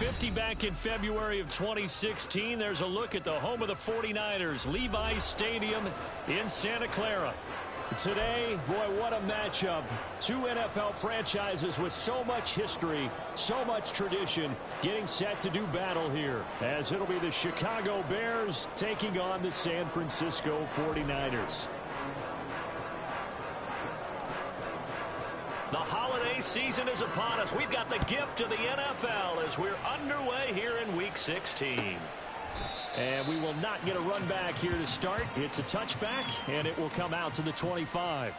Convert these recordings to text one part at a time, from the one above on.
50 back in February of 2016. There's a look at the home of the 49ers, Levi's Stadium in Santa Clara. Today, boy, what a matchup. Two NFL franchises with so much history, so much tradition, getting set to do battle here, as it'll be the Chicago Bears taking on the San Francisco 49ers. The holiday season is upon us. We've got the gift of the NFL as we're underway here in Week 16. And we will not get a run back here to start. It's a touchback, and it will come out to the 25.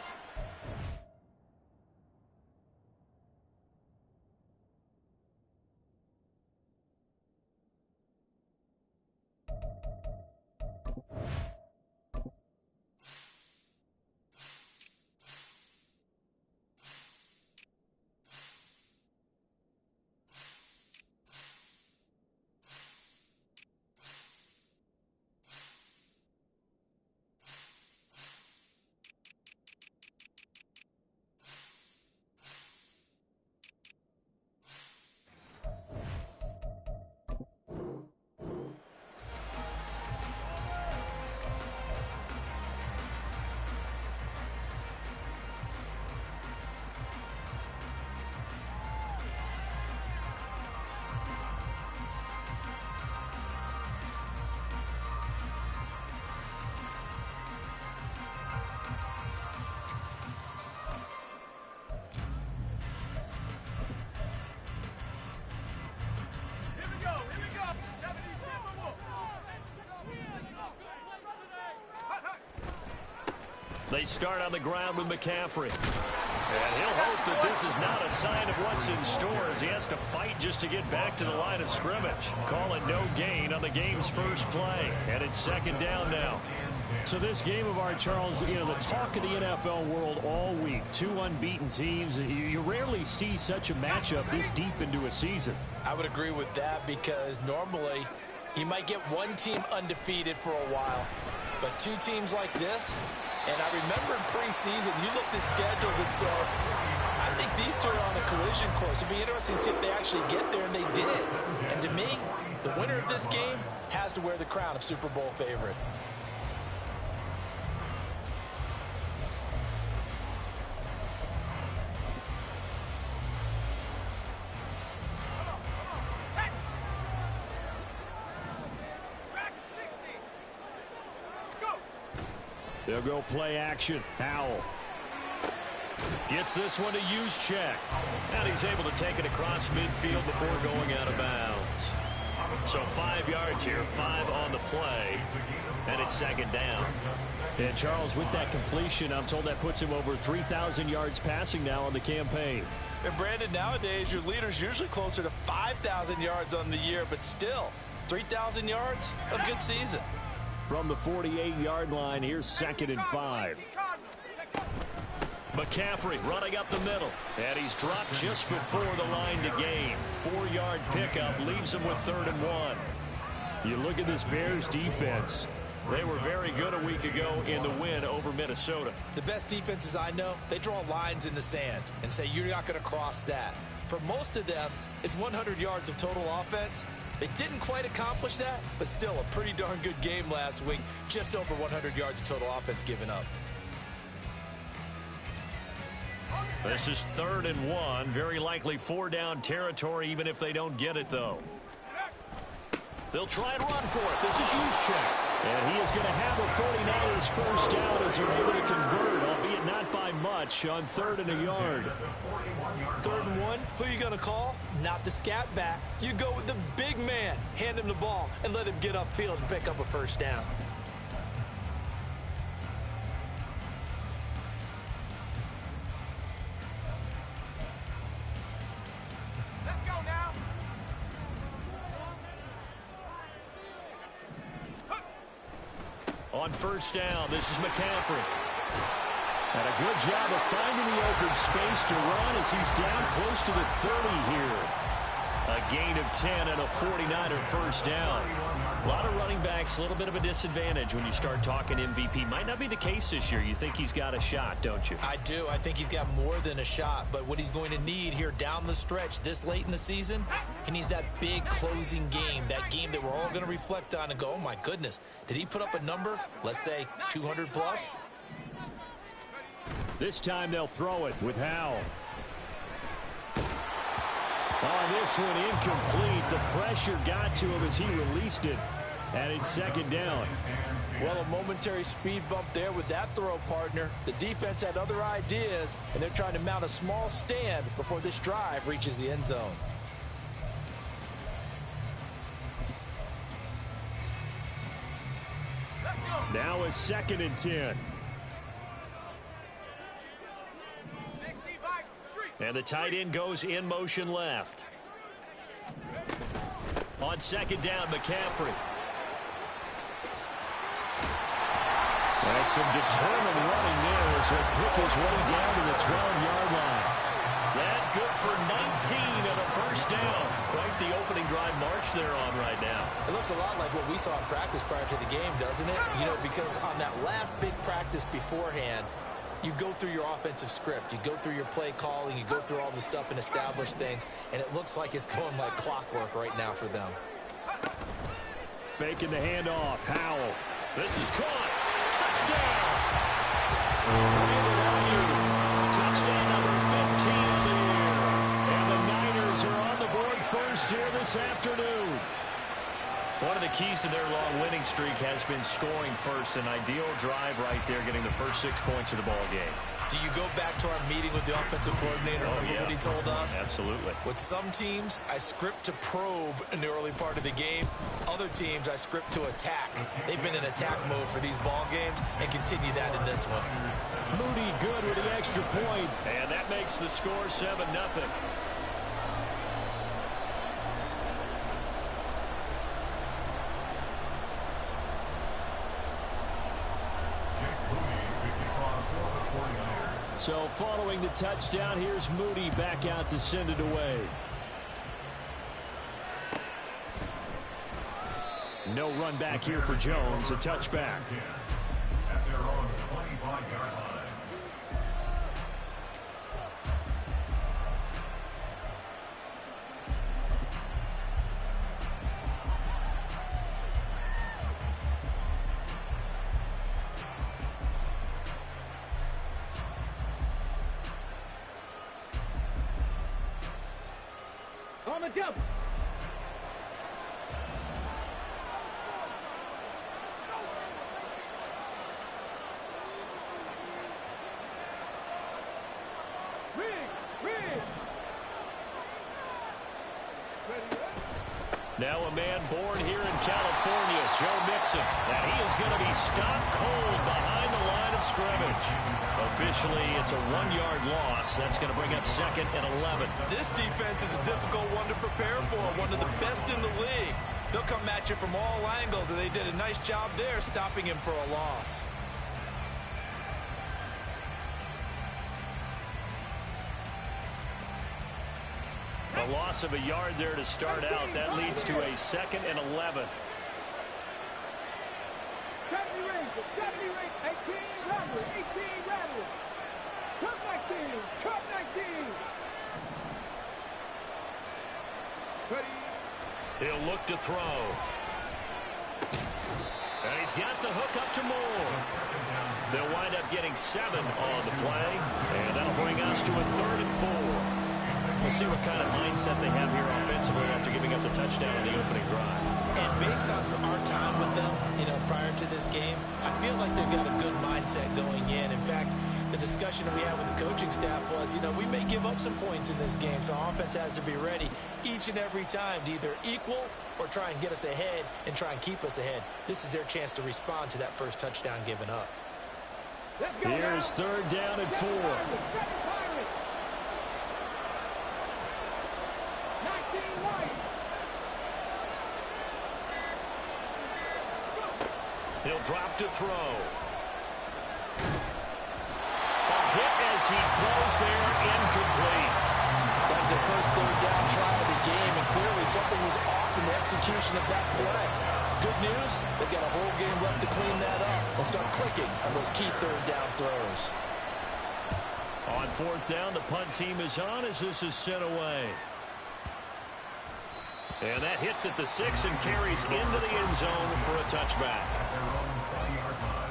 They start on the ground with McCaffrey. And he'll hope that this is not a sign of what's in store as he has to fight just to get back to the line of scrimmage. Call it no gain on the game's first play. And it's second down now. So this game of ours, Charles, you know, the talk of the NFL world all week. Two unbeaten teams. You rarely see such a matchup this deep into a season. I would agree with that because normally you might get one team undefeated for a while. But two teams like this, and I remember in preseason, you looked at schedules and said, I think these two are on a collision course. It'll be interesting to see if they actually get there, and they did. And to me, the winner of this game has to wear the crown of Super Bowl favorite. They'll go play action. Howell gets this one to Juszczyk. And he's able to take it across midfield before going out of bounds. So 5 yards here, 5 on the play. And it's second down. And Charles, with that completion, I'm told that puts him over 3,000 yards passing now on the campaign. And Brandon, nowadays your leader's usually closer to 5,000 yards on the year, but still, 3,000 yards, a good season. From the 48-yard line, here's second and 5. McCaffrey running up the middle. And he's dropped just before the line to gain. 4-yard pickup leaves him with 3rd and 1. You look at this Bears defense. They were very good a week ago in the win over Minnesota. The best defenses I know, they draw lines in the sand and say you're not going to cross that. For most of them, it's 100 yards of total offense. They didn't quite accomplish that, but still a pretty darn good game last week. Just over 100 yards of total offense given up. This is 3rd and 1. Very likely 4-down territory, even if they don't get it, though. They'll try and run for it. This is Juszczyk. And he is going to have the 49ers first down as they're able to convert, albeit not by much, on 3rd and a yard. 3rd and 1, who are you going to call? Not the scat back. You go with the big man. Hand him the ball and let him get upfield and pick up a first down. Let's go now. On first down, this is McCaffrey. And a good job of finding the open space to run as he's down close to the 30 here. A gain of 10 and a 49er first down. A lot of running backs, a little bit of a disadvantage when you start talking MVP. Might not be the case this year. You think he's got a shot, don't you? I do. I think he's got more than a shot. But what he's going to need here down the stretch this late in the season, he needs that big closing game, that game that we're all going to reflect on and go, oh, my goodness, did he put up a number, let's say 200 plus? This time they'll throw it with Howell. On this one, incomplete. The pressure got to him as he released it. And it's second down. Well, a momentary speed bump there with that throw, partner. The defense had other ideas, and they're trying to mount a small stand before this drive reaches the end zone. Now a 2nd and 10. And the tight end goes in motion left. On 2nd down, McCaffrey. And some determined running there as he'll pick his way down to the 12-yard line. That good for 19 and a first down. Quite the opening drive march they're on right now. It looks a lot like what we saw in practice prior to the game, doesn't it? You know, because on that last big practice beforehand, you go through your offensive script. You go through your play calling. You go through all the stuff and establish things. And it looks like it's going like clockwork right now for them. Faking the handoff. Howell. This is caught. Touchdown. Touchdown number 15 of the year. And the Niners are on the board first here this afternoon. One of the keys to their long winning streak has been scoring first. An ideal drive right there, getting the first 6 points of the ball game. Do you go back to our meeting with the offensive coordinator? Remember what he told us? Absolutely. With some teams, I script to probe in the early part of the game. Other teams, I script to attack. They've been in attack mode for these ball games and continue that in this one. Moody good with the extra point. And that makes the score 7-0. So following the touchdown, here's Moody back out to send it away. No run back here for Jones, a touchback. At their own 25-yard line. On the jump. Now a man born here in California, Joe Mixon. And he is going to be stopped cold behind the line of scrimmage. Officially, it's a 1-yard loss. That's going to bring up 2nd and 11. This defense is a difficult one to prepare for, one of the best in the league. They'll come at you from all angles, and they did a nice job there stopping him for a loss. A loss of a yard there to start out. That leads to a 2nd and 11. 18, He'll look to throw. And he's got the hook up to Moore. They'll wind up getting 7 on the play. And that'll bring us to a 3rd and 4. We'll see what kind of mindset they have here offensively after giving up the touchdown on the opening drive. And based on our time with them, you know, prior to this game, I feel like they've got a good mindset going in. In fact, the discussion that we had with the coaching staff was, you know, we may give up some points in this game, so our offense has to be ready each and every time to either equal or try and get us ahead and try and keep us ahead. This is their chance to respond to that first touchdown given up. Here's 3rd down and 4. He'll drop to throw. A hit as he throws there, incomplete. The was their first third down try of the game, and clearly something was off in the execution of that play. Good news, they've got a whole game left to clean that up and start clicking on those key third down throws. On fourth down, the punt team is on as this is sent away. And that hits at the 6 and carries into the end zone for a touchback. At their own 20-yard line.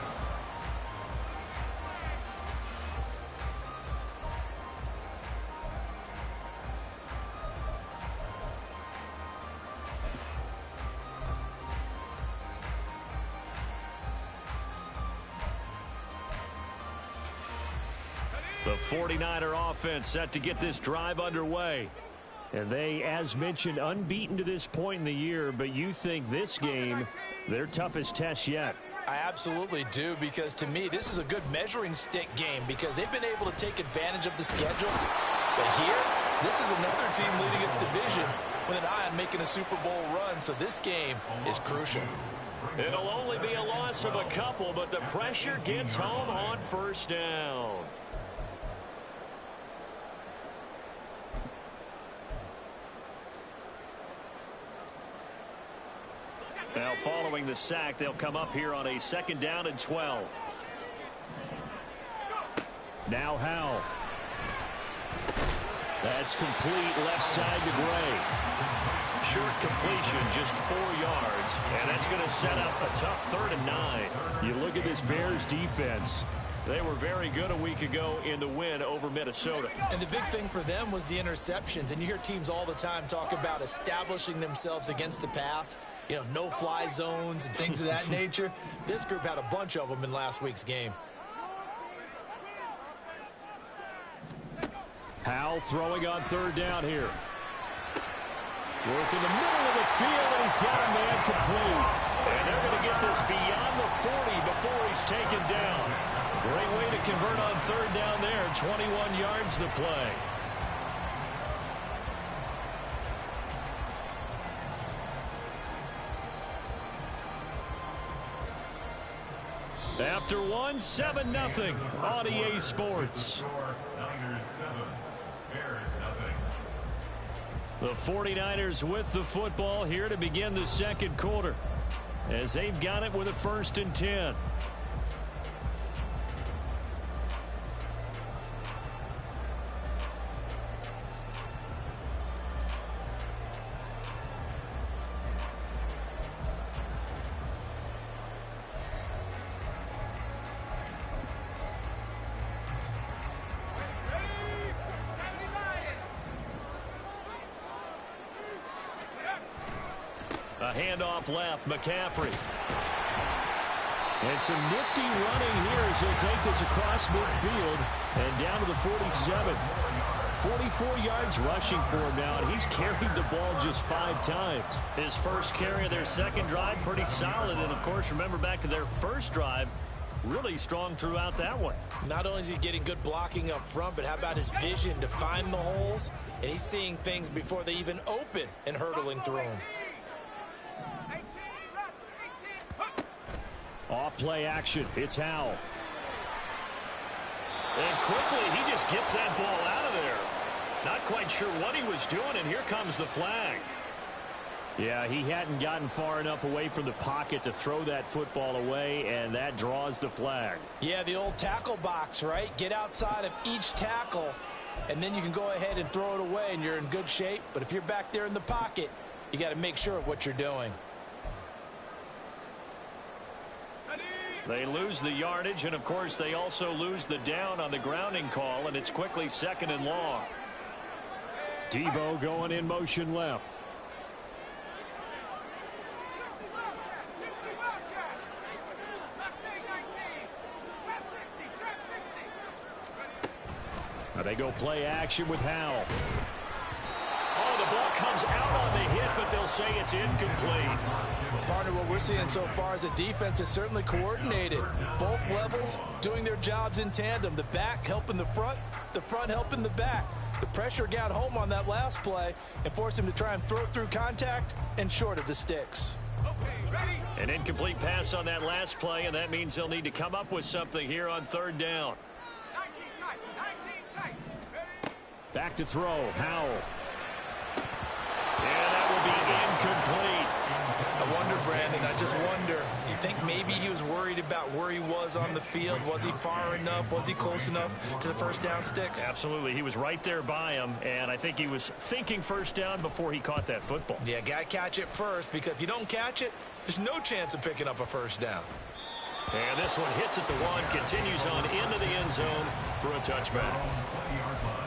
The 49er offense set to get this drive underway. And they, as mentioned, unbeaten to this point in the year, but you think this game, their toughest test yet. I absolutely do, because to me, this is a good measuring stick game because they've been able to take advantage of the schedule. But here, this is another team leading its division with an eye on making a Super Bowl run, so this game is crucial. It'll only be a loss of a couple, but the pressure gets home on first down. Now following the sack, they'll come up here on a 2nd down and 12. Now Howell. That's complete left side to Gray. Short completion, just 4 yards. And that's going to set up a tough 3rd and 9. You look at this Bears defense. They were very good a week ago in the win over Minnesota. And the big thing for them was the interceptions. And you hear teams all the time talk about establishing themselves against the pass. You know, no-fly zones and things of that nature. This group had a bunch of them in last week's game. Howell throwing on 3rd down here. Work in the middle of the field, and he's got a man complete. And they're going to get this beyond the 40 before he's taken down. Great way to convert on 3rd down there. 21 yards the play. After one, 7-0 on EA Sports. Score, Niners 7, Bears nothing. The 49ers with the football here to begin the 2nd quarter, as they've got it with a 1st and 10. A handoff left, McCaffrey. And some nifty running here as he'll take this across midfield and down to the 47. 44 yards rushing for him now, and he's carried the ball just 5 times. His first carry of their 2nd drive, pretty solid. And, of course, remember back to their first drive, really strong throughout that one. Not only is he getting good blocking up front, but how about his vision to find the holes? And he's seeing things before they even open and hurdling through them. Off play action. It's Howell. And quickly, he just gets that ball out of there. Not quite sure what he was doing, and here comes the flag. Yeah, he hadn't gotten far enough away from the pocket to throw that football away, and that draws the flag. Yeah, the old tackle box, right? Get outside of each tackle, and then you can go ahead and throw it away, and you're in good shape. But if you're back there in the pocket, you got to make sure of what you're doing. They lose the yardage, and, of course, they also lose the down on the grounding call, and it's quickly 2nd and long. Debo going in motion left. Now they go play action with Howell. Oh, the ball comes out on the hit, but they'll say it's incomplete. Partner, what we're seeing so far is a defense is certainly coordinated. Both levels doing their jobs in tandem. The back helping the front helping the back. The pressure got home on that last play and forced him to try and throw through contact and short of the sticks. Okay, ready? An incomplete pass on that last play, and that means they'll need to come up with something here on 3rd down. 19 tight, 19 tight. Ready? Back to throw, Howell. And that will be incomplete. I wonder, Brandon, I just wonder, you think maybe he was worried about where he was on the field? Was he far enough? Was he close enough to the first down sticks? Absolutely. He was right there by him, and I think he was thinking first down before he caught that football. Yeah, got to catch it first, because if you don't catch it, there's no chance of picking up a first down. And this one hits at the one, continues on into the end zone for a touchback. 20-yard line.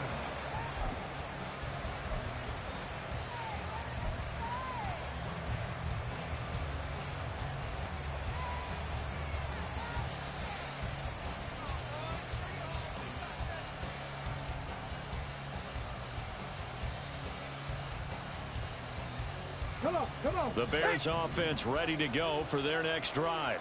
Come on. The Bears offense ready to go for their next drive.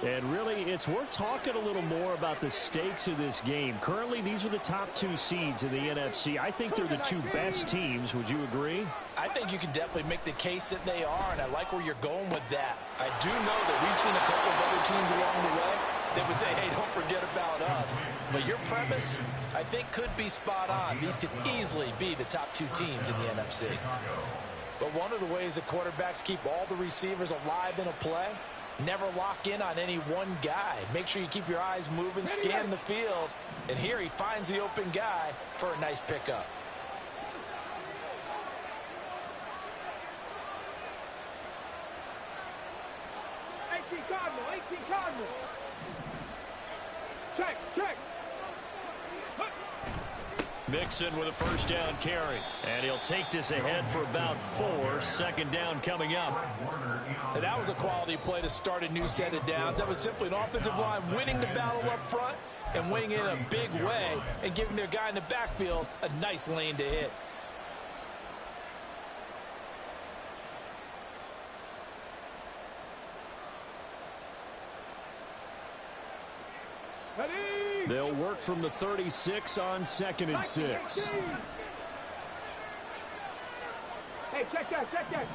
And really, it's worth talking a little more about the stakes of this game. Currently, these are the top two seeds in the NFC. I think they're the two best teams. Would you agree? I think you can definitely make the case that they are, and I like where you're going with that. I do know that we've seen a couple of other teams along the way that would say, hey, don't forget about us. But your premise, I think, could be spot on. These could easily be the top two teams in the NFC. But one of the ways that quarterbacks keep all the receivers alive in a play, never lock in on any one guy. Make sure you keep your eyes moving, scan the field. And here he finds the open guy for a nice pickup. Cardinal. Check. Mixon with a first down carry. And he'll take this ahead for about 4. Second down coming up. And that was a quality play to start a new set of downs. That was simply an offensive line winning the battle up front and winning in a big way and giving their guy in the backfield a nice lane to hit. They'll work from the 36 on 2nd and 6. Hey, check that.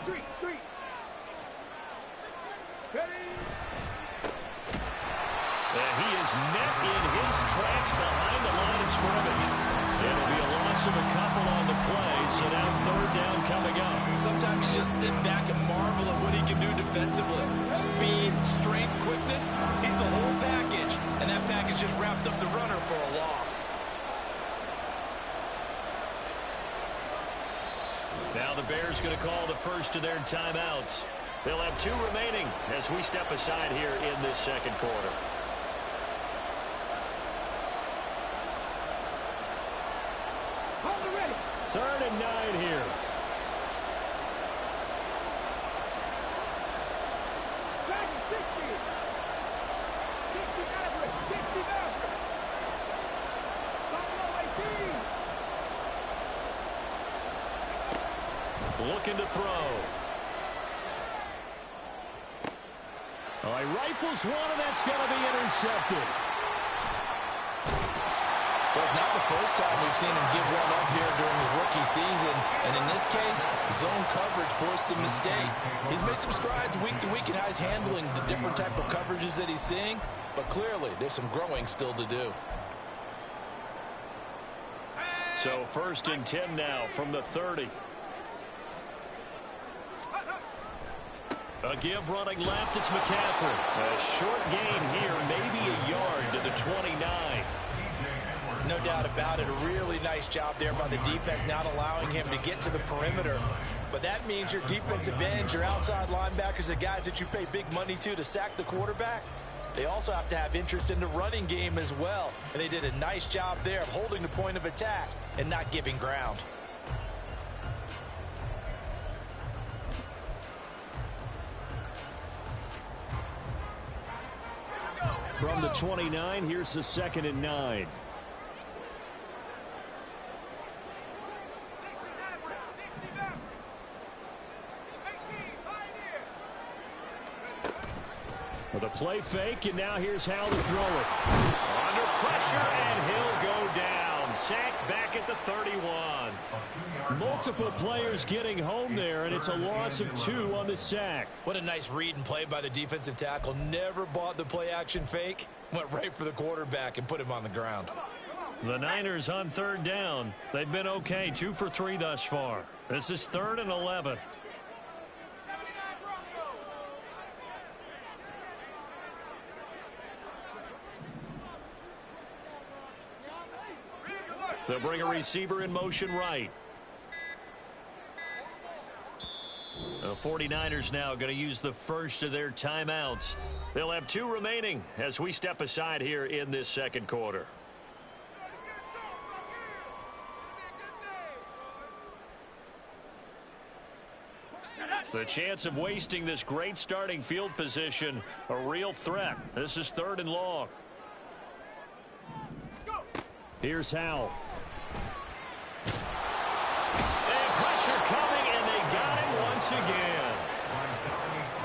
Street. Ready. And he is met in his tracks behind the line of scrimmage. It'll be a loss of a couple on the play, so now third down coming up. Sometimes you just sit back and marvel at what he can do defensively. Speed, strength, quickness, he's the whole package. And that package just wrapped up the runner for a loss. Now the Bears going to call the first of their timeouts. They'll have 2 remaining as we step aside here in this second quarter. Hold it ready. 3rd and 9 here. Back to 60. 60 average. 60 average. Looking to throw. Oh, he rifles one, and that's going to be intercepted. Well, it's not the first time we've seen him give one up here during his rookie season. And in this case, zone coverage forced the mistake. He's made some strides week to week in how he's handling the different type of coverages that he's seeing. But clearly, there's some growing still to do. So 1st and 10 now from the 30. A give running left, it's McCaffrey. A short gain here, maybe a yard to the 29. No doubt about it. A really nice job there by the defense, not allowing him to get to the perimeter. But that means your defensive ends, your outside linebackers, the guys that you pay big money to sack the quarterback, they also have to have interest in the running game as well. And they did a nice job there of holding the point of attack and not giving ground. From the 29, here's the 2nd and 9. With a play fake, and now here's how to throw it. Under pressure, and he'll go down. Sacked back at the 31. Multiple players getting home there, and it's a loss of 2 on the sack. What a nice read and play by the defensive tackle. Never bought the play-action fake. Went right for the quarterback and put him on the ground. The Niners on third down. They've been okay, 2 for 3 thus far. This is 3rd and 11. They'll bring a receiver in motion right. The 49ers now going to use the first of their timeouts. They'll have 2 remaining as we step aside here in this second quarter. The chance of wasting this great starting field position, a real threat. This is 3rd and long. Here's Howell. And pressure coming, and they got him once again.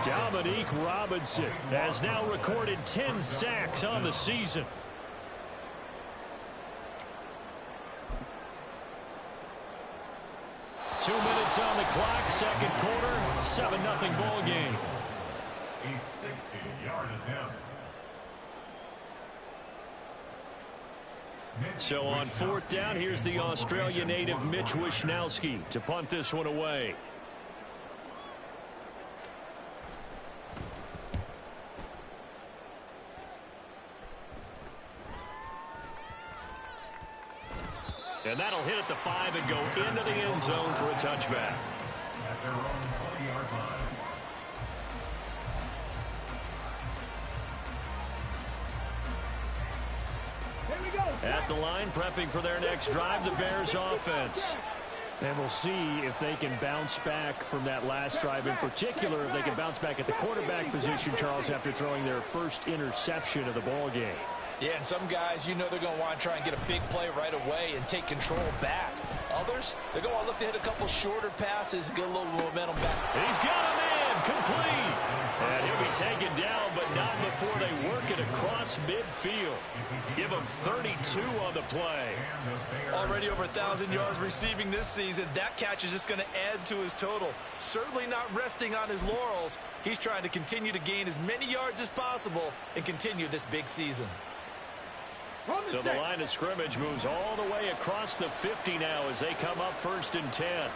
Dominique Robinson has now recorded 10 sacks on the season. Two minutes on the clock, second quarter, 7-0 ball game. A 60-yard attempt. So on 4th down, here's the Australia native Mitch Wishnowsky to punt this one away. And that'll hit at the 5 and go into the end zone for a touchback. At their own 20-yard line. Here we go. At the line, prepping for their next drive, the Bears offense. And we'll see if they can bounce back from that last drive. In particular, if they can bounce back at the quarterback position, Charles, after throwing their first interception of the ball game. Yeah, and some guys, you know they're going to want to try and get a big play right away and take control back. Others, they're going to look to hit a couple shorter passes, get a little momentum back. He's got him in, complete. And he'll be taken down, but not before they work it across midfield. Give him 32 on the play. Already over 1,000 yards receiving this season. That catch is just going to add to his total. Certainly not resting on his laurels. He's trying to continue to gain as many yards as possible and continue this big season. So the line of scrimmage moves all the way across the 50 now as they come up 1st and 10.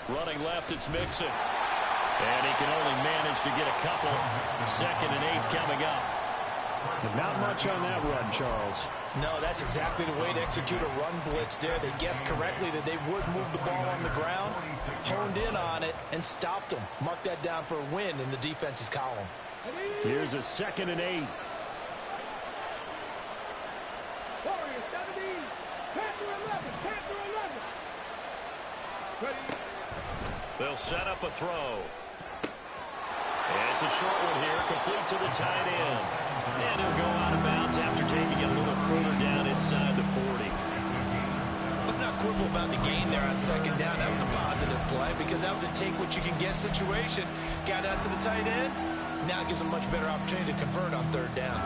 Running left, it's Mixon. And he can only manage to get a couple. 2nd and 8 coming up. Not much on that run, Charles. No, that's exactly the way to execute a run blitz there. They guessed correctly that they would move the ball on the ground, honed in on it, and stopped them. Mark that down for a win in the defense's column. Here's a 2nd and 8. Warriors 17. Panther 11. Panther 11. Ready. They'll set up a throw. And it's a short one here, complete to the tight end. And he'll go out of bounds after taking it a little further down inside the 40. Let's not quibble about the gain there on 2nd down. That was a positive play because that was a take-what-you-can-get situation. Got out to the tight end. Now it gives a much better opportunity to convert on 3rd down.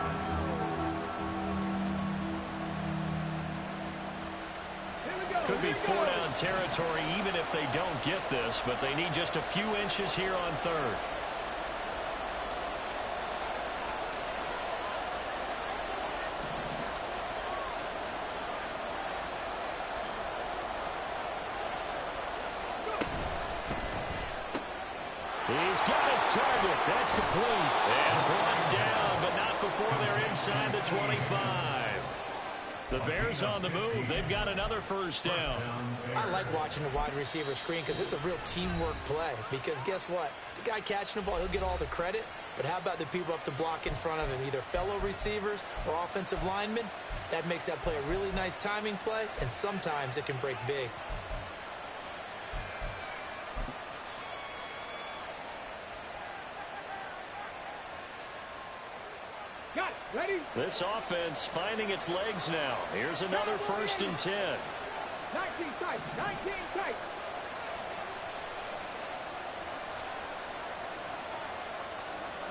Could be 4-down territory even if they don't get this, but they need just a few inches here on 3rd. He's got his target. That's complete. And brought down, but not before they're inside the 25. The Bears on the move. They've got another 1st down. I like watching the wide receiver screen because it's a real teamwork play. Because guess what? The guy catching the ball, he'll get all the credit. But how about the people up to block in front of him, either fellow receivers or offensive linemen? That makes that play a really nice timing play, and sometimes it can break big. Got it. Ready. This offense finding its legs now. Here's another 1st and 10. 19 tight. 19 tight.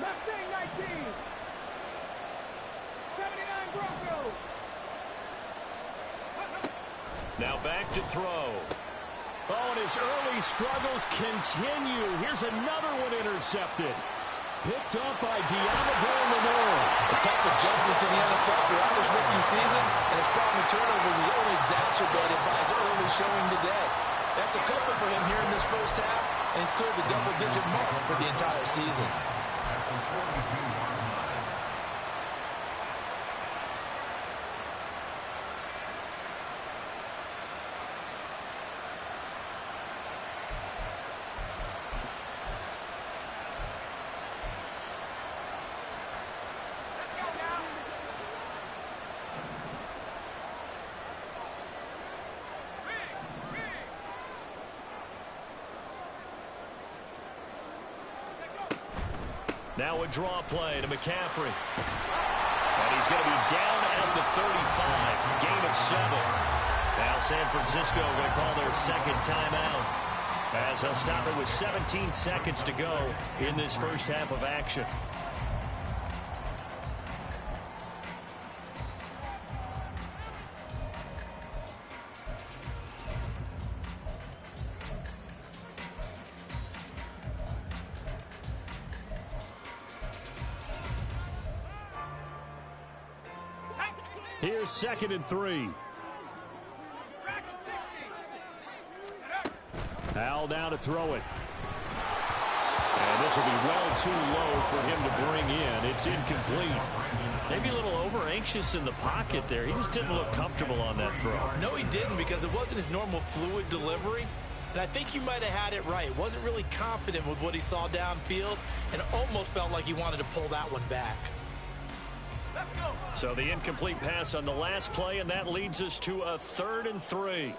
Mustang 19. 79 Broncos. Now back to throw. Oh, and his early struggles continue. Here's another one intercepted. picked up by Deommodore Lenoir. A tough adjustment to the NFL throughout his rookie season, and his problem with turnovers is only exacerbated by his early showing today. That's a comfort for him here in this first half, and he's cleared the double-digit mark for the entire season. Now a draw play to McCaffrey. And he's going to be down at the 35. Gain of 7. Now San Francisco going to call their second timeout, as they'll stop it with 17 seconds to go in this first half of action. Here's 2nd and 3. Howell now to throw it. And this will be well too low for him to bring in. It's incomplete. Maybe a little over-anxious in the pocket there. He just didn't look comfortable on that throw. No, he didn't, because it wasn't his normal fluid delivery. And I think you might have had it right. Wasn't really confident with what he saw downfield, and almost felt like he wanted to pull that one back. So the incomplete pass on the last play, and that leads us to a 3rd and 3.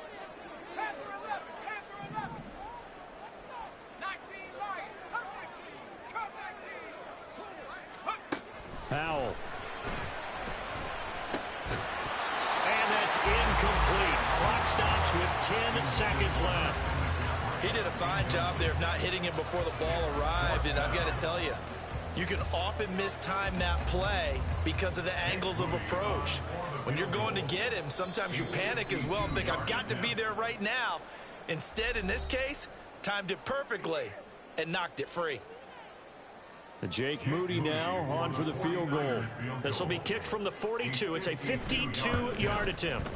Howell. And that's incomplete. Clock stops with 10 seconds left. He did a fine job there of not hitting him before the ball arrived, and I've got to tell you, you can often mistime that play because of the angles of approach. When you're going to get him, sometimes you panic as well and think, I've got to be there right now. Instead, in this case, timed it perfectly and knocked it free. Jake Moody now on for the field goal. This will be kicked from the 42. It's a 52-yard attempt.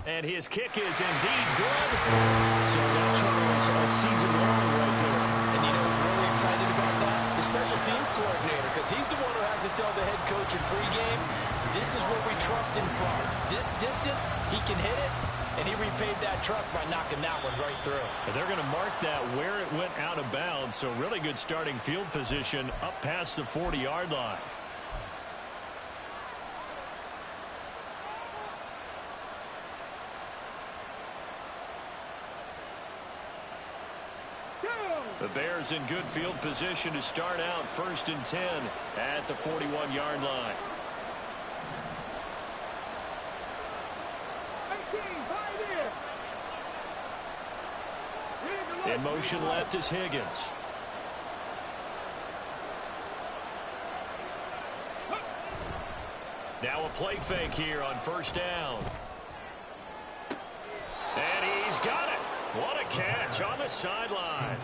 And his kick is indeed good. So now Charles a season long right there. And you know what's really excited about that? The special teams coordinator, because he's the one who has to tell the head coach in pregame, this is what we trust him from. This distance, he can hit it, and he repaid that trust by knocking that one right through. And they're going to mark that where it went out of bounds, so really good starting field position up past the 40-yard line. The Bears in good field position to start out 1st and 10 at the 41-yard line. 18, In motion left is Higgins. Now a play fake here on 1st down. And he's got it. What a catch on the sideline.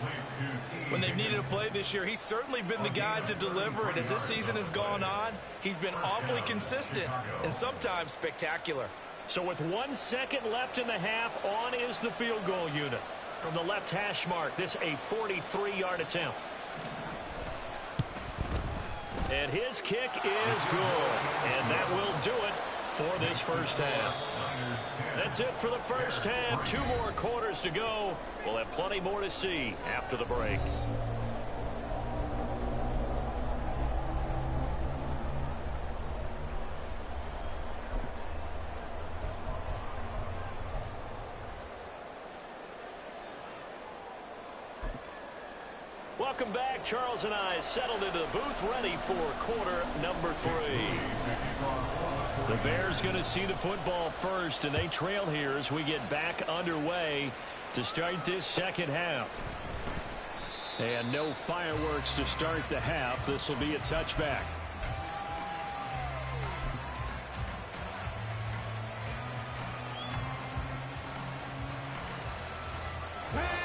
When they've needed a play this year, he's certainly been the guy to deliver it. As this season has gone on, he's been awfully consistent and sometimes spectacular. So with 1 second left in the half, on is the field goal unit. From the left hash mark, this a 43-yard attempt. And his kick is good. And that will do it for this first half. That's it for the first half. 2 more quarters to go. We'll have plenty more to see after the break. Welcome back. Charles and I settled into the booth, ready for quarter number 3. The Bears going to see the football first, and they trail here as we get back underway to start this second half. And no fireworks to start the half. This will be a touchback.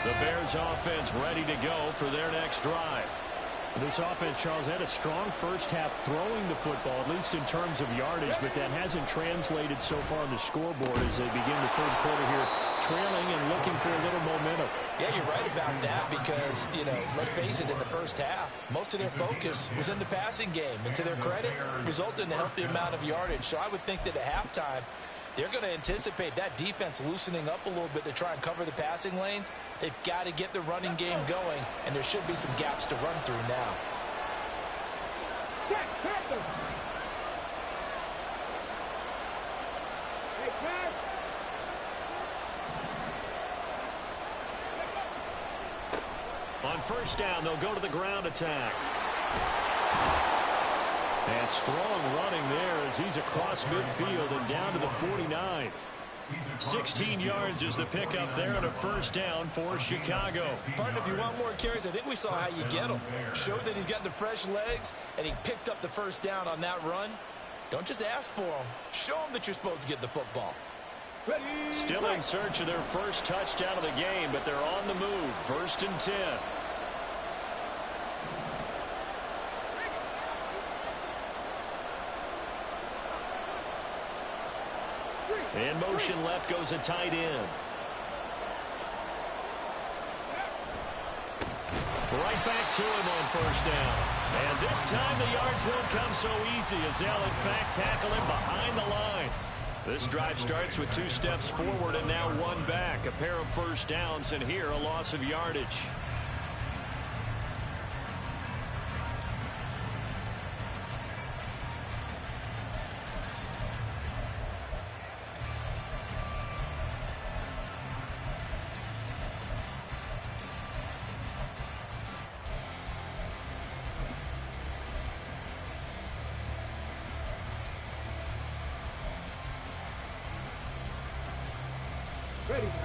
The Bears offense ready to go for their next drive. This offense, Charles, had a strong first half throwing the football, at least in terms of yardage, but that hasn't translated so far on the scoreboard as they begin the third quarter here, trailing and looking for a little momentum. Yeah, you're right about that because, let's face it, in the first half, most of their focus was in the passing game. And to their credit, resulted in a healthy amount of yardage. So I would think that at halftime, they're going to anticipate that defense loosening up a little bit to try and cover the passing lanes. They've got to get the running game going, and there should be some gaps to run through now. Check, Panther. Hey, pass. On first down, they'll go to the ground attack. And strong running there as he's across midfield and down to the 49. 16 yards is the pickup there and a first down for Chicago. Partner, if you want more carries, I think we saw how you get them. Showed that he's got the fresh legs, and he picked up the first down on that run. Don't just ask for them. Show them that you're supposed to get the football. Ready. Still in search of their first touchdown of the game, but they're on the move. First and 10. In motion left goes a tight end. Right back to him on first down. And this time the yards won't come so easy as they'll in fact tackle him behind the line. This drive starts with 2 steps forward and now 1 back. A pair of first downs and here a loss of yardage.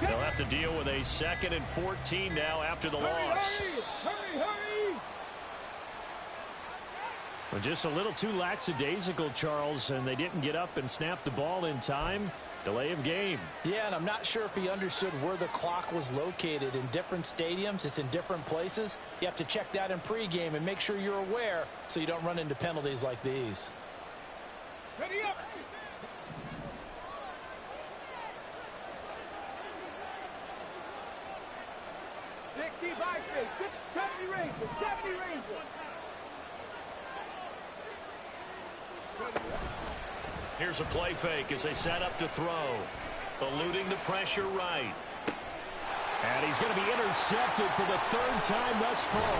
They'll have to deal with a 2nd and 14 now after the loss. Hurry. Well, just a little too lackadaisical, Charles, and they didn't get up and snap the ball in time. Delay of game. Yeah, and I'm not sure if he understood where the clock was located. In different stadiums, it's in different places. You have to check that in pregame and make sure you're aware so you don't run into penalties like these. Ready up. Here's a play fake as they set up to throw. Eluding the pressure right. And he's going to be intercepted for the 3rd time thus far.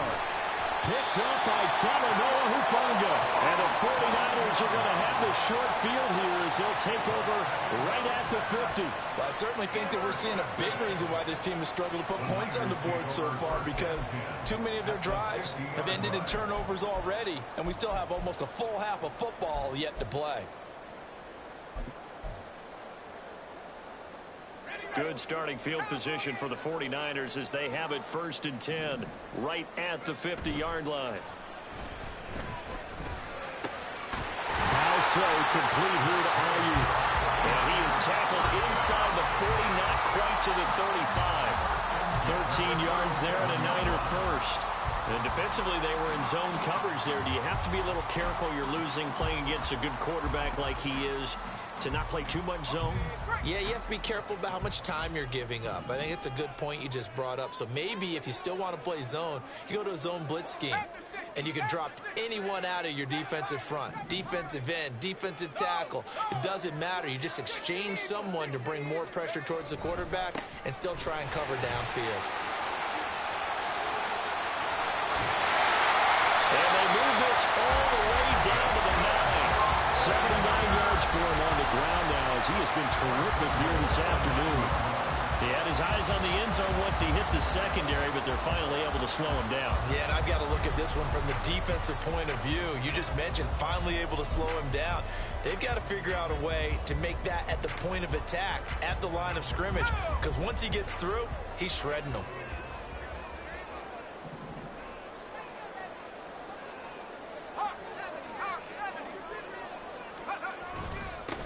Picked up by Talanoa Hufanga. And the 49ers are going to have the short field here as they'll take over right at the 50. Well, I certainly think that we're seeing a big reason why this team has struggled to put points on the board so far, because too many of their drives have ended in turnovers already, and we still have almost a full half of football yet to play. Good starting field position for the 49ers as they have it 1st and 10 right at the 50-yard line. Pass complete here to Aiyuk. And he is tackled inside the 40, not quite to the 35. 13 yards there and a Niner first. And defensively, they were in zone coverage there. Do you have to be a little careful? You're losing playing against a good quarterback like he is to not play too much zone? Yeah, you have to be careful about how much time you're giving up. I think it's a good point you just brought up. So maybe if you still want to play zone, you go to a zone blitz scheme. And you can drop anyone out of your defensive front. Defensive end, defensive tackle. It doesn't matter. You just exchange someone to bring more pressure towards the quarterback and still try and cover downfield. And they move this all the way down to the 9. 79 yards for him on the ground now as he has been terrific here this afternoon. He had his eyes on the end zone once he hit the secondary, but they're finally able to slow him down. Yeah, and I've got to look at this one from the defensive point of view. You just mentioned finally able to slow him down. They've got to figure out a way to make that at the point of attack, at the line of scrimmage, because once he gets through, he's shredding them.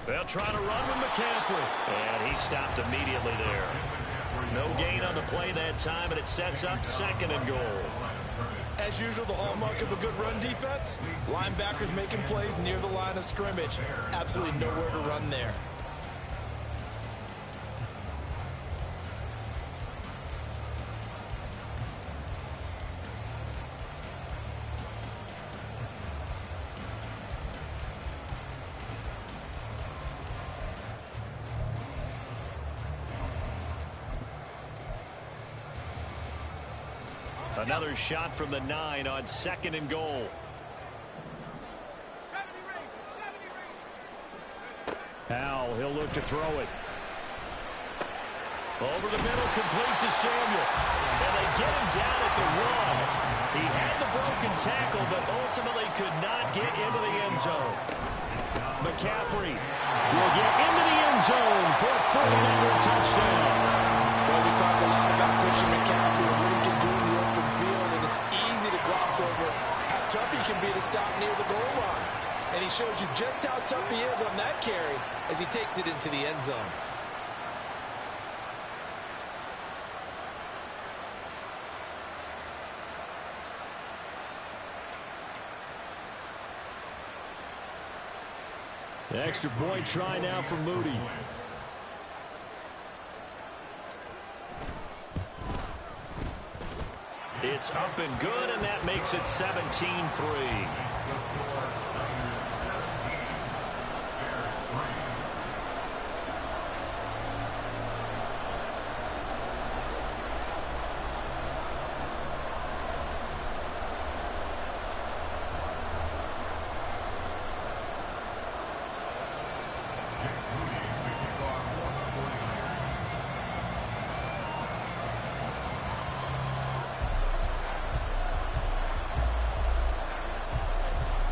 They'll try to run with McCaffrey. And he stopped immediately there. No gain on the play that time, and it sets up 2nd and goal. As as usual, the hallmark of a good run defense. Linebackers making plays near the line of scrimmage. Absolutely nowhere to run there. Another shot from the 9 on 2nd and goal. Howell, he'll look to throw it. Over the middle, complete to Samuel. And they get him down at the 1. He had the broken tackle, but ultimately could not get into the end zone. McCaffrey will get into the end zone for a 49er touchdown. Well, we talk a lot about Christian McCaffrey and what he can do in the open field, and it's easy to gloss over how tough he can be to stop near the goal line. And he shows you just how tough he is on that carry as he takes it into the end zone. The extra point try now for Moody. It's up and good, and that makes it 17-3.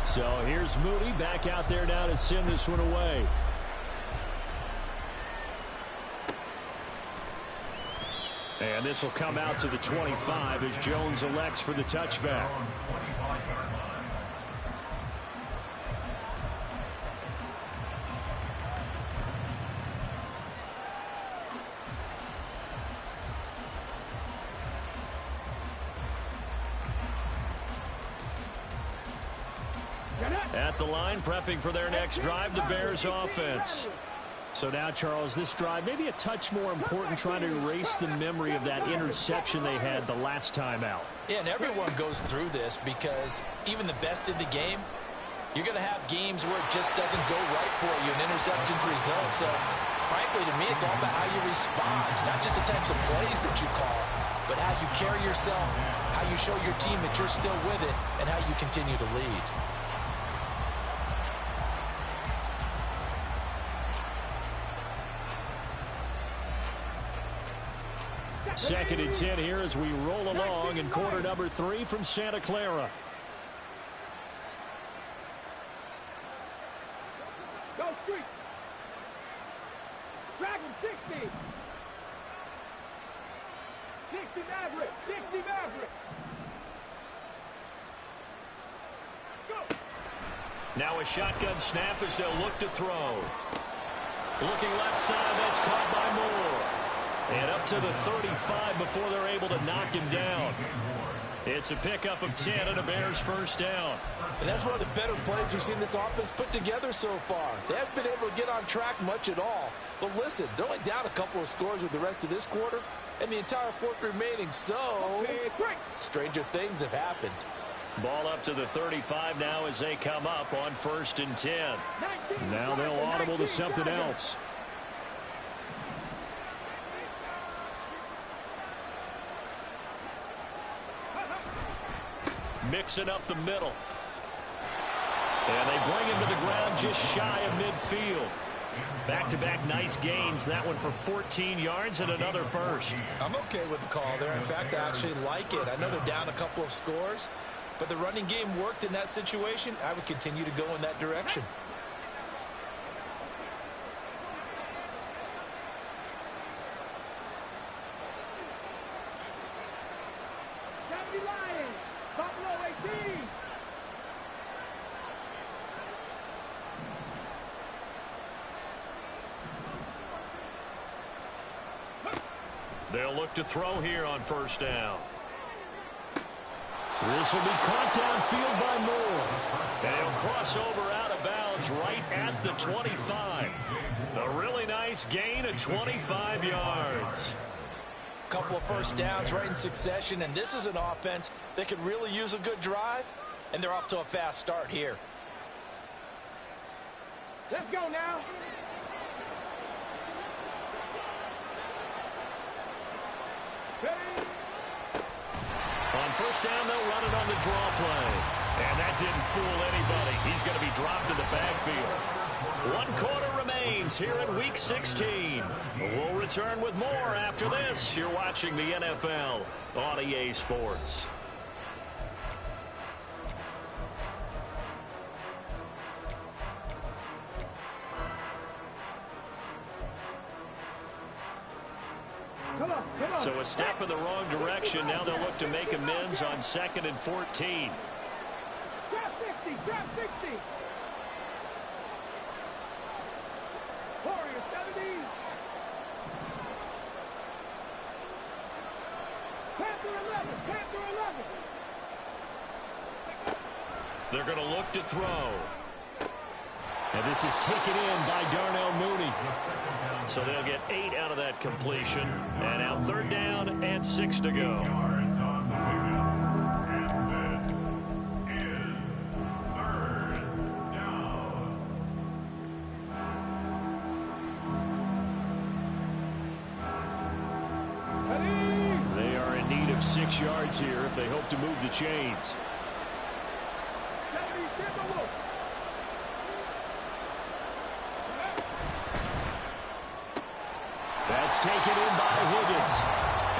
So here's Moody back out there now to send this one away. And this will come out to the 25 as Jones elects for the touchback. At the line, prepping for their next drive, the Bears offense. So now, Charles, this drive maybe a touch more important, trying to erase the memory of that interception they had the last time out. Yeah, and everyone goes through this because even the best in the game, you're going to have games where it just doesn't go right for you, and interceptions result. So, frankly, to me, it's all about how you respond, not just the types of plays that you call, but how you carry yourself, how you show your team that you're still with it, and how you continue to lead. Second and 10 here as we roll along in quarter number 3 from Santa Clara. Go street. Dragon 60. 60 Maverick. 60 Maverick. Go. Now a shotgun snap as they'll look to throw. Looking left side, that's caught by Moore. And up to the 35 before they're able to knock him down. It's a pickup of 10 and a Bears first down. And that's one of the better plays we've seen this offense put together so far. They haven't been able to get on track much at all. But listen, they're only down a couple of scores with the rest of this quarter and the entire fourth remaining. So, stranger things have happened. Ball up to the 35 now as they come up on 1st and 10. Now they'll audible to something else. Mixing up the middle. And they bring him to the ground just shy of midfield. Back-to-back nice gains. That one for 14 yards and another first. I'm okay with the call there. In fact, I actually like it. I know they're down a couple of scores, but the running game worked in that situation. I would continue to go in that direction. They'll look to throw here on 1st down. This will be caught downfield by Moore. And he'll cross over out of bounds right at the 25. A really nice gain of 25 yards. Couple of first downs right in succession, and this is an offense that could really use a good drive, and they're off to a fast start here. Let's go now. Ready? On first down, they'll run it on the draw play. And that didn't fool anybody. He's going to be dropped in the backfield. 1 quarter remains here in Week 16. We'll return with more after this. You're watching the NFL on EA Sports. So a step in the wrong direction. Now they'll look to make amends on 2nd and 14. Trap 60, trap 60. Warrior 70. Panther 11, Panther 11. They're going to look to throw. And this is taken in by Darnell Mooney. So they'll get 8 out of that completion. And now 3rd down and 6 to go. Yards on the pickup. And this is 3rd down. Ready? They are in need of 6 yards here if they hope to move the chains. 70, Timberwolves. That's taken in by Higgins.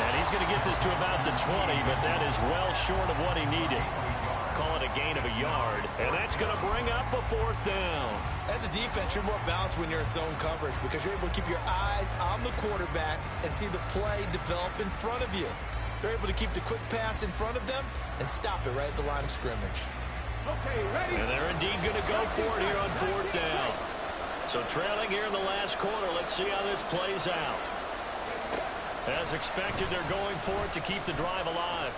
And he's going to get this to about the 20, but that is well short of what he needed. Call it a gain of a yard, and that's going to bring up a 4th down. As a defense, you're more balanced when you're in zone coverage because you're able to keep your eyes on the quarterback and see the play develop in front of you. They're able to keep the quick pass in front of them and stop it right at the line of scrimmage. Okay, ready? And they're indeed going to go for it here on 4th down. So trailing here in the last quarter, let's see how this plays out. As expected, they're going for it to keep the drive alive.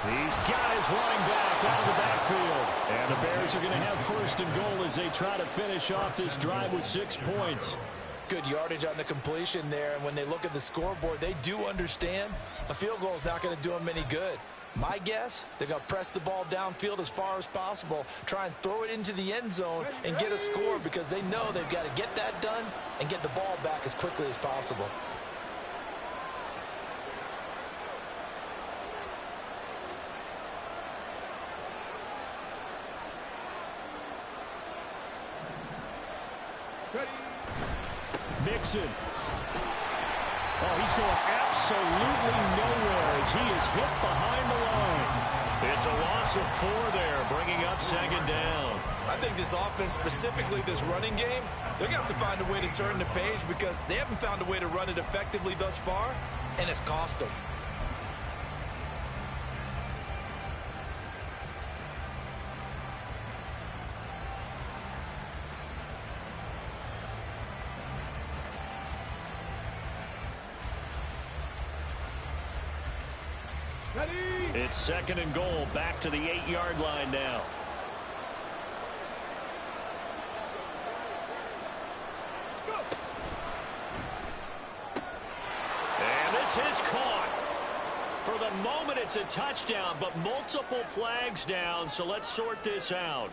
These guys running back out of the backfield. And the Bears are going to have 1st and goal as they try to finish off this drive with 6 points. Good yardage on the completion there, and when they look at the scoreboard, they do understand a field goal is not going to do them any good. My guess, they're going to press the ball downfield as far as possible, try and throw it into the end zone and get a score because they know they've got to get that done and get the ball back as quickly as possible. Ready? Mixon. Oh, he's going absolutely nowhere as he is hit behind the line. It's a loss of 4 there, bringing up 2nd down. I think this offense, specifically this running game, they're going to have to find a way to turn the page because they haven't found a way to run it effectively thus far, and it's cost them. Ready? It's 2nd and goal, back to the 8-yard line now. Go. And this is caught. For the moment, it's a touchdown, but multiple flags down, so let's sort this out.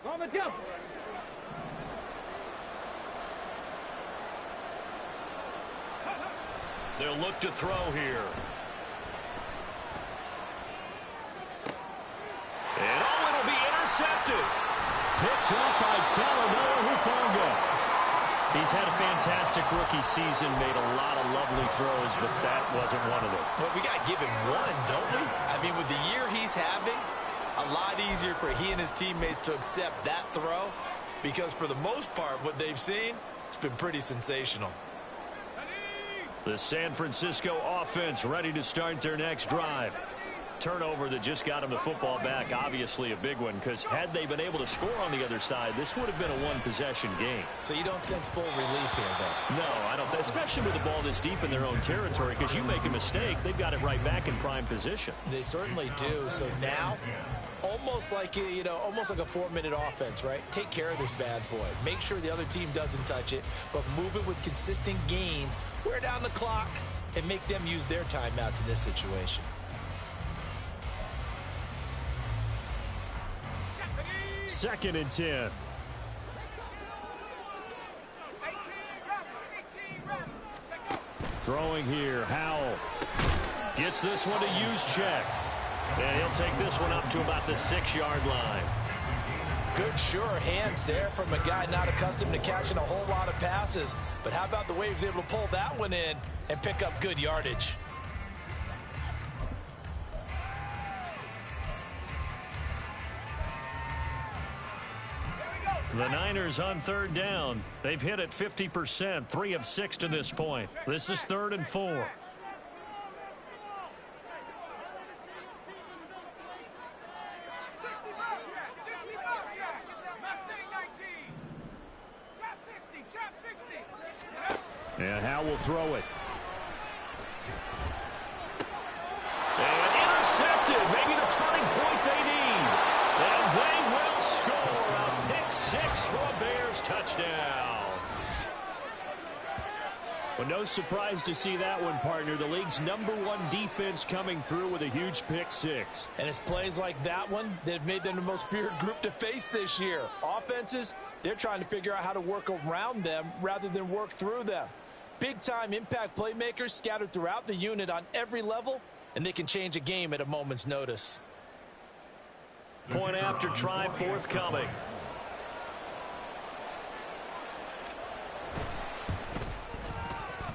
On the jump. They'll look to throw here. And oh, it'll be intercepted. Picked up by Talanoa Hufanga. He's had a fantastic rookie season, made a lot of lovely throws, but that wasn't one of them. Well, we got to give him one, don't we? I mean, with the year he's having, a lot easier for he and his teammates to accept that throw because for the most part, what they've seen, It's been pretty sensational. The San Francisco offense ready to start their next drive. Turnover that just got them the football back, obviously a big one, because had they been able to score on the other side, this would have been a one-possession game. So you don't sense full relief here, then? No, I don't, especially with the ball this deep in their own territory, because you make a mistake, they've got it right back in prime position. They certainly do. So now, almost like, almost like a 4-minute offense, right? Take care of this bad boy. Make sure the other team doesn't touch it, but move it with consistent gains, wear down the clock, and make them use their timeouts in this situation. Second and 10. Throwing here, Howell. Gets this one to Juszczyk. And he'll take this one up to about the 6-yard line. Good, sure hands there from a guy not accustomed to catching a whole lot of passes. But how about the way he was able to pull that one in and pick up good yardage? The Niners on third down. They've hit it 50%, 3 of 6 to this point. This is 3rd and 4. And Howell will throw it. And intercepted. Maybe the turning point they need. And they will score a pick 6 for a Bears touchdown. Well, no surprise to see that one, partner. The league's #1 defense coming through with a huge pick 6. And it's plays like that one that have made them the most feared group to face this year. Offenses, they're trying to figure out how to work around them rather than work through them. Big-time impact playmakers scattered throughout the unit on every level, and they can change a game at a moment's notice. Point after try forthcoming.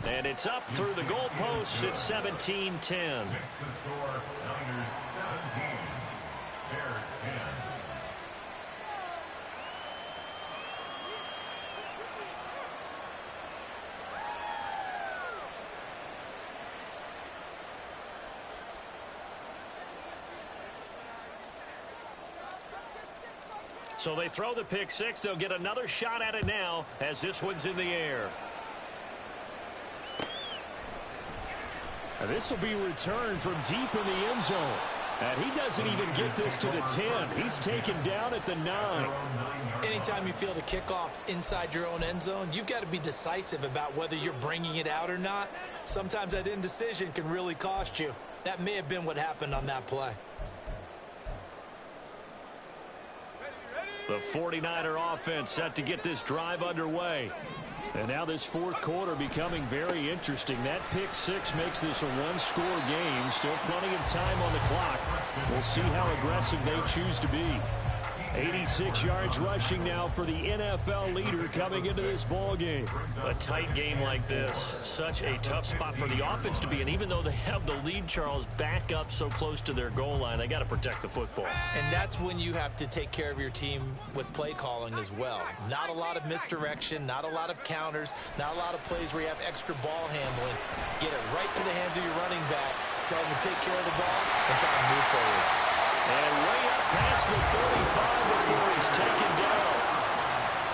And it's up through the goalposts. It's 17-10. Next to score, Niners 17, Bears 10. So they throw the pick 6. They'll get another shot at it now as this one's in the air. This will be returned from deep in the end zone. And he doesn't even get this to the 10. He's taken down at the 9. Anytime you feel the kickoff inside your own end zone, you've got to be decisive about whether you're bringing it out or not. Sometimes that indecision can really cost you. That may have been what happened on that play. The 49er offense set to get this drive underway. And now this fourth quarter becoming very interesting. That pick 6 makes this a one-score game. Still plenty of time on the clock. We'll see how aggressive they choose to be. 86 yards rushing now for the NFL leader coming into this ball game. A tight game like this, such a tough spot for the offense to be in. Even though they have the lead, Charles, back up so close to their goal line, they got to protect the football. And that's when you have to take care of your team with play calling as well. Not a lot of misdirection, not a lot of counters, not a lot of plays where you have extra ball handling. Get it right to the hands of your running back, tell them to take care of the ball, and try to move forward. And way up past the 35 before he's taken down.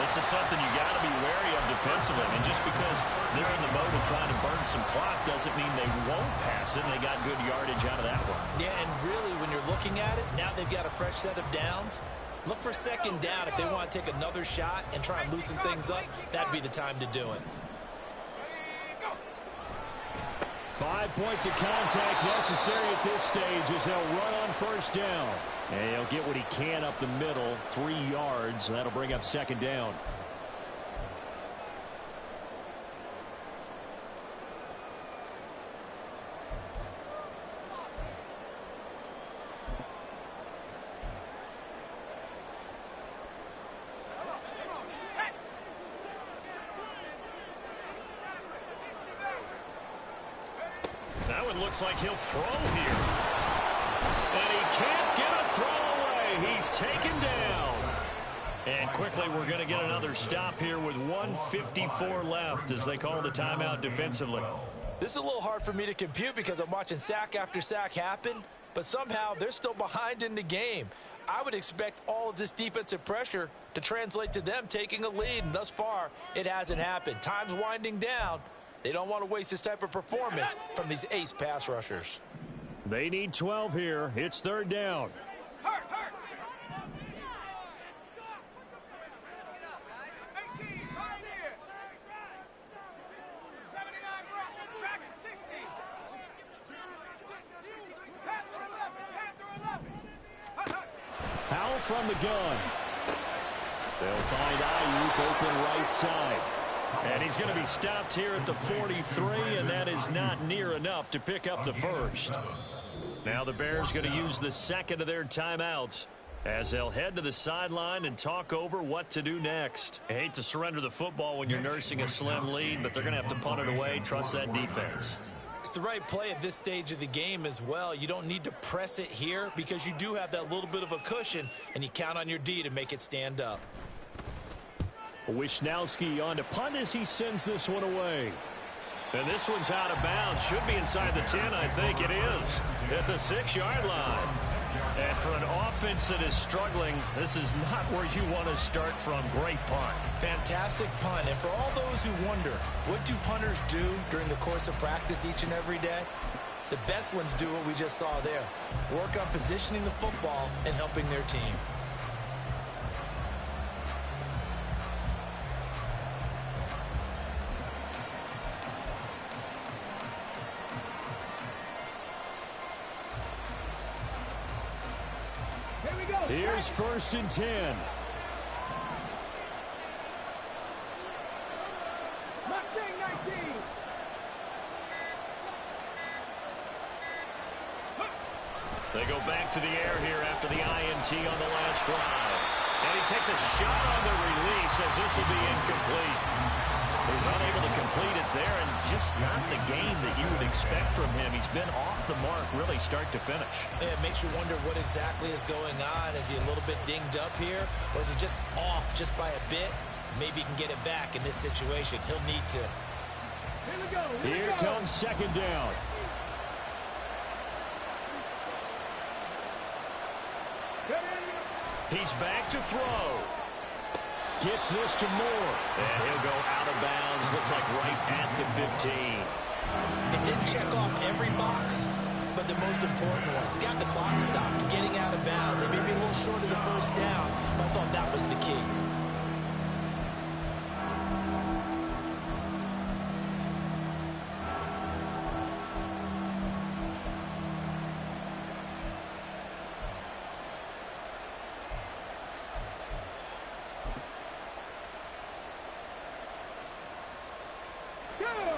This is something you got to be wary of defensively. And just because they're in the mode of trying to burn some clock doesn't mean they won't pass it. And they got good yardage out of that one. Yeah, and really, when you're looking at it, now they've got a fresh set of downs. Look for second down if they want to take another shot and try and loosen things up. That'd be the time to do it. 5 points of contact necessary at this stage as they'll run on first down. And he'll get what he can up the middle, 3 yards. That'll bring up second down. That one looks like he'll throw here. And he can't get a throw away. He's taken down. And quickly, we're going to get another stop here with 1:54 left as they call the timeout defensively. This is a little hard for me to compute because I'm watching sack after sack happen, but somehow they're still behind in the game. I would expect all of this defensive pressure to translate to them taking a lead, and thus far, it hasn't happened. Time's winding down. They don't want to waste this type of performance from these ace pass rushers. They need 12 here. It's third down. Hurt. 18, right here. 79, track it, 60. Panther 11. Powell from the gun. They'll find Ayuk open right side. And he's going to be stopped here at the 43, and that is not near enough to pick up the first. Now the Bears going to use the second of their timeouts as they'll head to the sideline and talk over what to do next. I hate to surrender the football when you're nursing a slim lead, but they're going to have to punt it away. Trust that defense. It's the right play at this stage of the game as well. You don't need to press it here because you do have that little bit of a cushion, and you count on your D to make it stand up. Wisnowski on to punt as he sends this one away. And this one's out of bounds. Should be inside the 10, I think it is. At the 6-yard line. And for an offense that is struggling, this is not where you want to start from. Great punt. Fantastic punt. And for all those who wonder, what do punters do during the course of practice each and every day? The best ones do what we just saw there. Work on positioning the football and helping their team. Here's 1st and 10. Mustang 19. They go back to the air here after the INT on the last drive. And he takes a shot on the release as this will be incomplete. He's unable to complete it there, and just not the game that you would expect from him. He's been off the mark really start to finish. It makes you wonder what exactly is going on. Is he a little bit dinged up here, or is he just off just by a bit? Maybe he can get it back in this situation. He'll need to. Here we go. Here comes 2nd down. He's back to throw. Gets this to Moore. And he'll go out of bounds. Looks like right at the 15. It didn't check off every box, but the most important one. Got the clock stopped, getting out of bounds. It may be a little short of the first down, but I thought that was the key.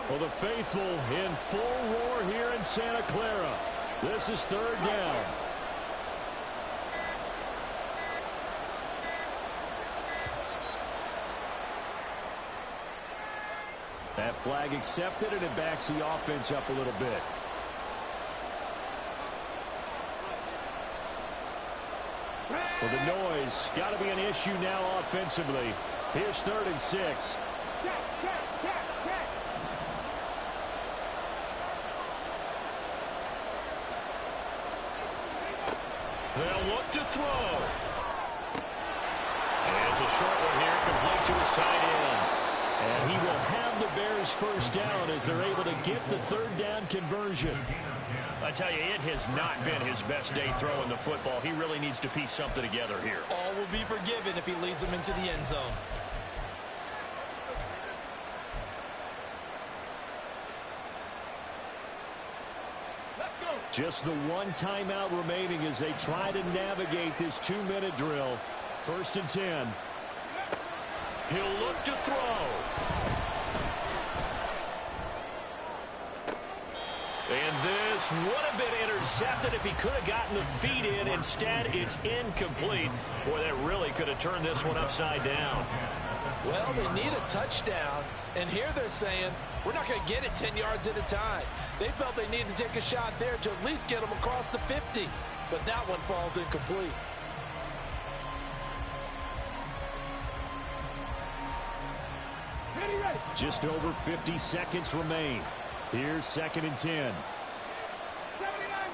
Well, the faithful in full roar here in Santa Clara. This is 3rd down. That flag accepted, and it backs the offense up a little bit. Well, the noise got to be an issue now offensively. Here's 3rd and 6. They'll look to throw. And it's a short one here, complete to his tight end. And he will have the Bears first down as they're able to get the 3rd down conversion. I tell you, it has not been his best day throwing the football. He really needs to piece something together here. All will be forgiven if he leads them into the end zone. Just the one timeout remaining as they try to navigate this 2-minute drill. 1st and 10. He'll look to throw. And this would have been intercepted if he could have gotten the feet in. Instead, it's incomplete. Boy, that really could have turned this one upside down. Well, they need a touchdown, and here they're saying, we're not going to get it 10 yards at a time. They felt they needed to take a shot there to at least get them across the 50, but that one falls incomplete. Just over 50 seconds remain. Here's 2nd and 10. 79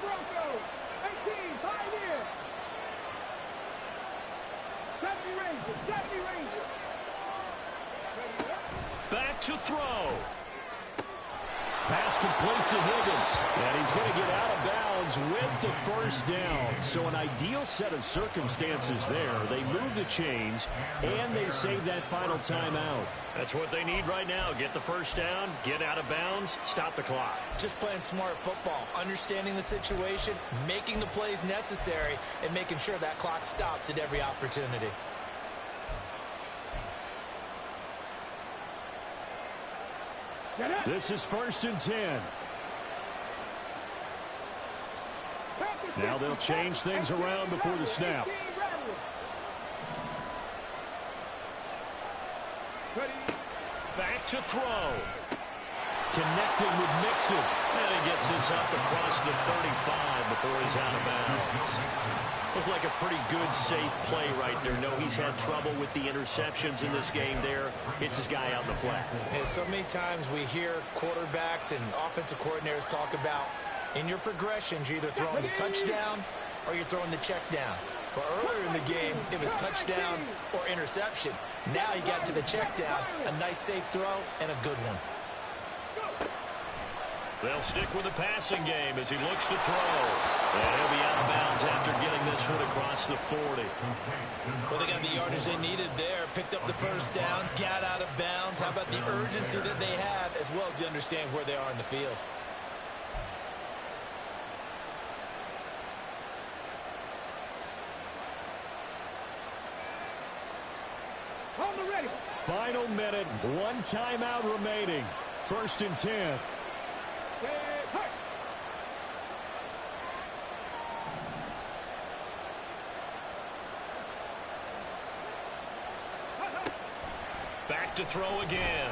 Broncos. 18, Pioneer. 70 Rangers. 70 Rangers. Back to throw. Pass complete to Higgins. And he's going to get out of bounds with the first down. So an ideal set of circumstances there. They move the chains, and they save that final timeout. That's what they need right now. Get the first down, get out of bounds, stop the clock. Just playing smart football, understanding the situation, making the plays necessary, and making sure that clock stops at every opportunity. This is 1st and 10. Now they'll change things around before the snap. Back to throw. Connecting with Mixon. And he gets this up across the 35 before he's out of bounds. Looked like a pretty good, safe play right there. No, he's had trouble with the interceptions in this game there. Hits his guy out in the flat. And so many times we hear quarterbacks and offensive coordinators talk about in your progressions, you're either throwing the touchdown or you're throwing the check down. But earlier in the game, it was touchdown or interception. Now he got to the check down, a nice safe throw, and a good one. They'll stick with the passing game as he looks to throw. And he'll be out of bounds after getting this one across the 40. Well, they got the yardage they needed there. Picked up the first down, got out of bounds. How about the urgency that they have, as well as the understand where they are in the field. On the ready. Final minute, 1 timeout remaining. 1st and 10. Back to throw again.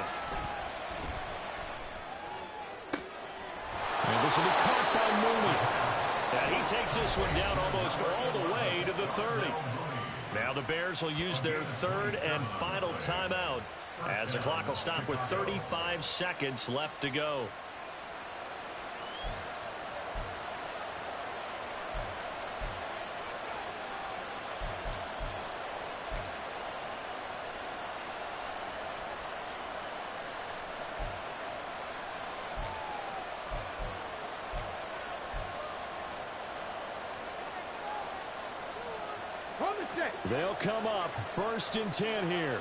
And this will be caught by Mooney. And he takes this one down almost all the way to the 30. Now the Bears will use their 3rd and final timeout as the clock will stop with 35 seconds left to go. They'll come up 1st and 10 here.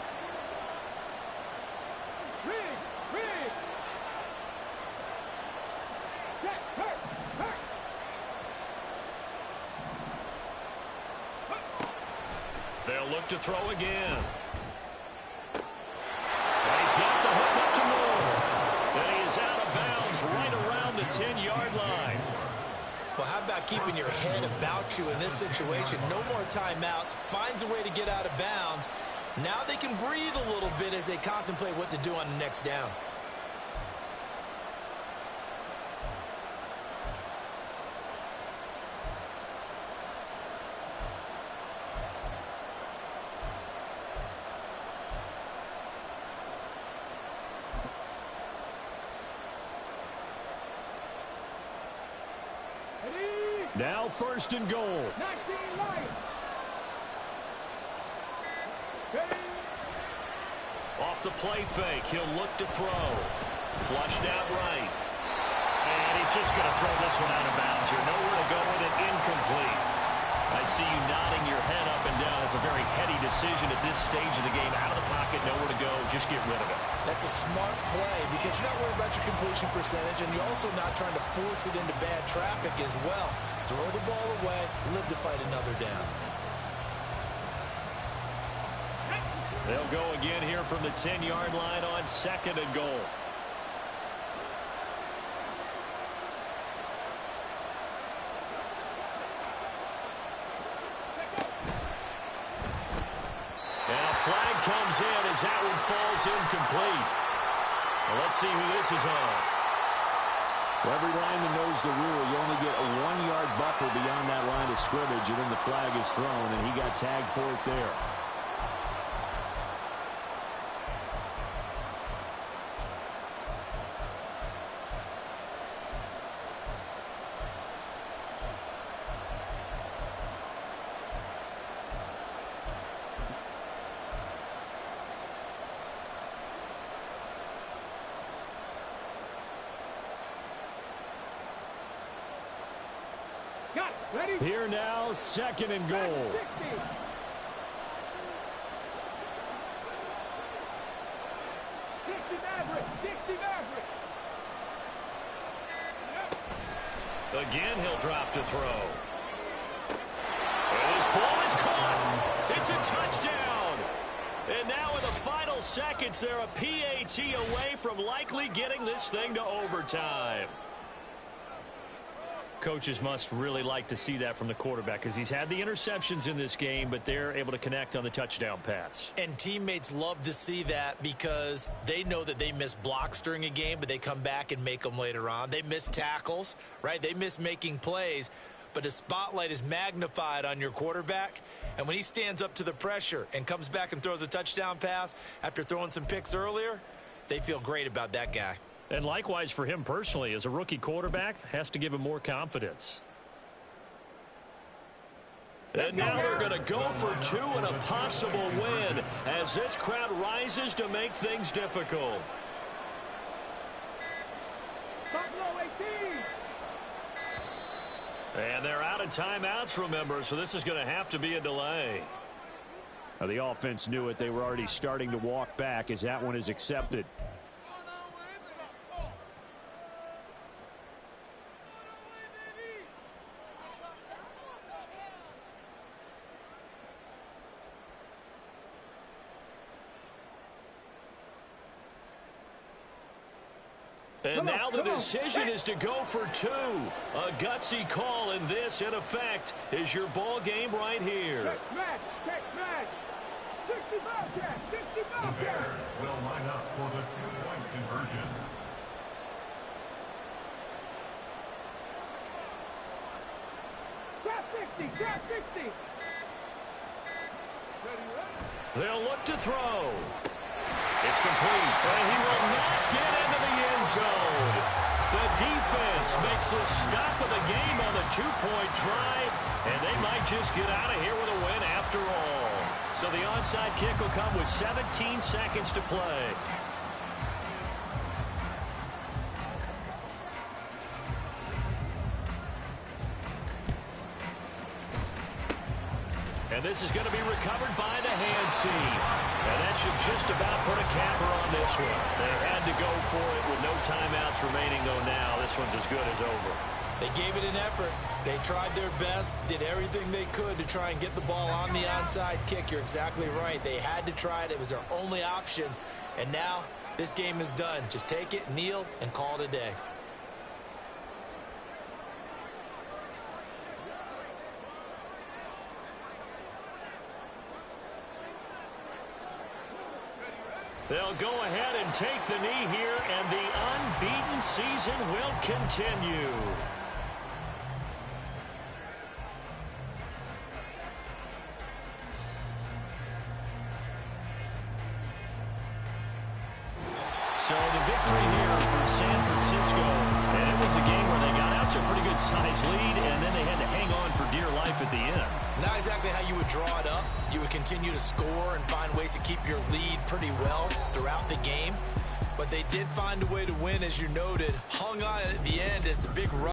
They'll look to throw again. And he's got the hook up to Moore. And he is out of bounds right around the 10-yard line. Well, how about keeping your head about you in this situation? No more timeouts. Finds a way to get out of bounds. Now they can breathe a little bit as they contemplate what to do on the next down. Now 1st and goal. 19 Lions. Off the play fake, he'll look to throw. Flushed out right. And he's just going to throw this one out of bounds here. Nowhere to go with it, incomplete. I see you nodding your head up and down. It's a very heady decision at this stage of the game. Out of the pocket, nowhere to go, just get rid of it. That's a smart play because you're not worried about your completion percentage, and you're also not trying to force it into bad traffic as well. Throw the ball away, live to fight another down. They'll go again here from the 10-yard line on 2nd and goal. And a flag comes in as that one falls incomplete. Well, let's see who this is on. Well, every lineman knows the rule. You only get a 1-yard buffer beyond that line of scrimmage, and then the flag is thrown, and he got tagged for it there. Got it. Ready? Here now, 2nd and goal. 60. Dixie Maverick. Again, he'll drop to throw. And his ball is caught. It's a touchdown. And now in the final seconds, they're a PAT away from likely getting this thing to overtime. Coaches must really like to see that from the quarterback because he's had the interceptions in this game, but they're able to connect on the touchdown pass. And teammates love to see that because they know that they miss blocks during a game, but they come back and make them later on. They miss tackles, right? They miss making plays, but the spotlight is magnified on your quarterback. And when he stands up to the pressure and comes back and throws a touchdown pass after throwing some picks earlier, they feel great about that guy. And likewise for him personally, as a rookie quarterback, has to give him more confidence. And now they're going to go for 2 and a possible win as this crowd rises to make things difficult. Buffalo 18. And they're out of timeouts, remember, so this is going to have to be a delay. Now, the offense knew it. They were already starting to walk back as that one is accepted. And now the decision is to go for 2. A gutsy call, and this, in effect, is your ball game right here. Check match. 65 catch. 65 The catch. Bears will line up for the 2-point conversion. Trap 60. Trap 60. They'll look to throw. It's complete, and he will not get into the end zone. The defense makes the stop of the game on the 2-point try, and they might just get out of here with a win after all. So the onside kick will come with 17 seconds to play. And this is going to be recovered by the hands team. And that should just about put a capper on this one. They had to go for it with no timeouts remaining, though now this one's as good as over. They gave it an effort. They tried their best, did everything they could to try and get the ball on the onside kick. You're exactly right. They had to try it. It was their only option. And now this game is done. Just take it, kneel, and call it a day. They'll go ahead and take the knee here, and the unbeaten season will continue. So the victory here for San Francisco, and it was a game where they got out to a pretty good size lead, and then they had to hang on for dear life at the end. Not exactly how you would draw it up. You would continue to score and find ways to keep your lead pretty well throughout the game. But they did find a way to win, as you noted. Hung on at the end as the big run.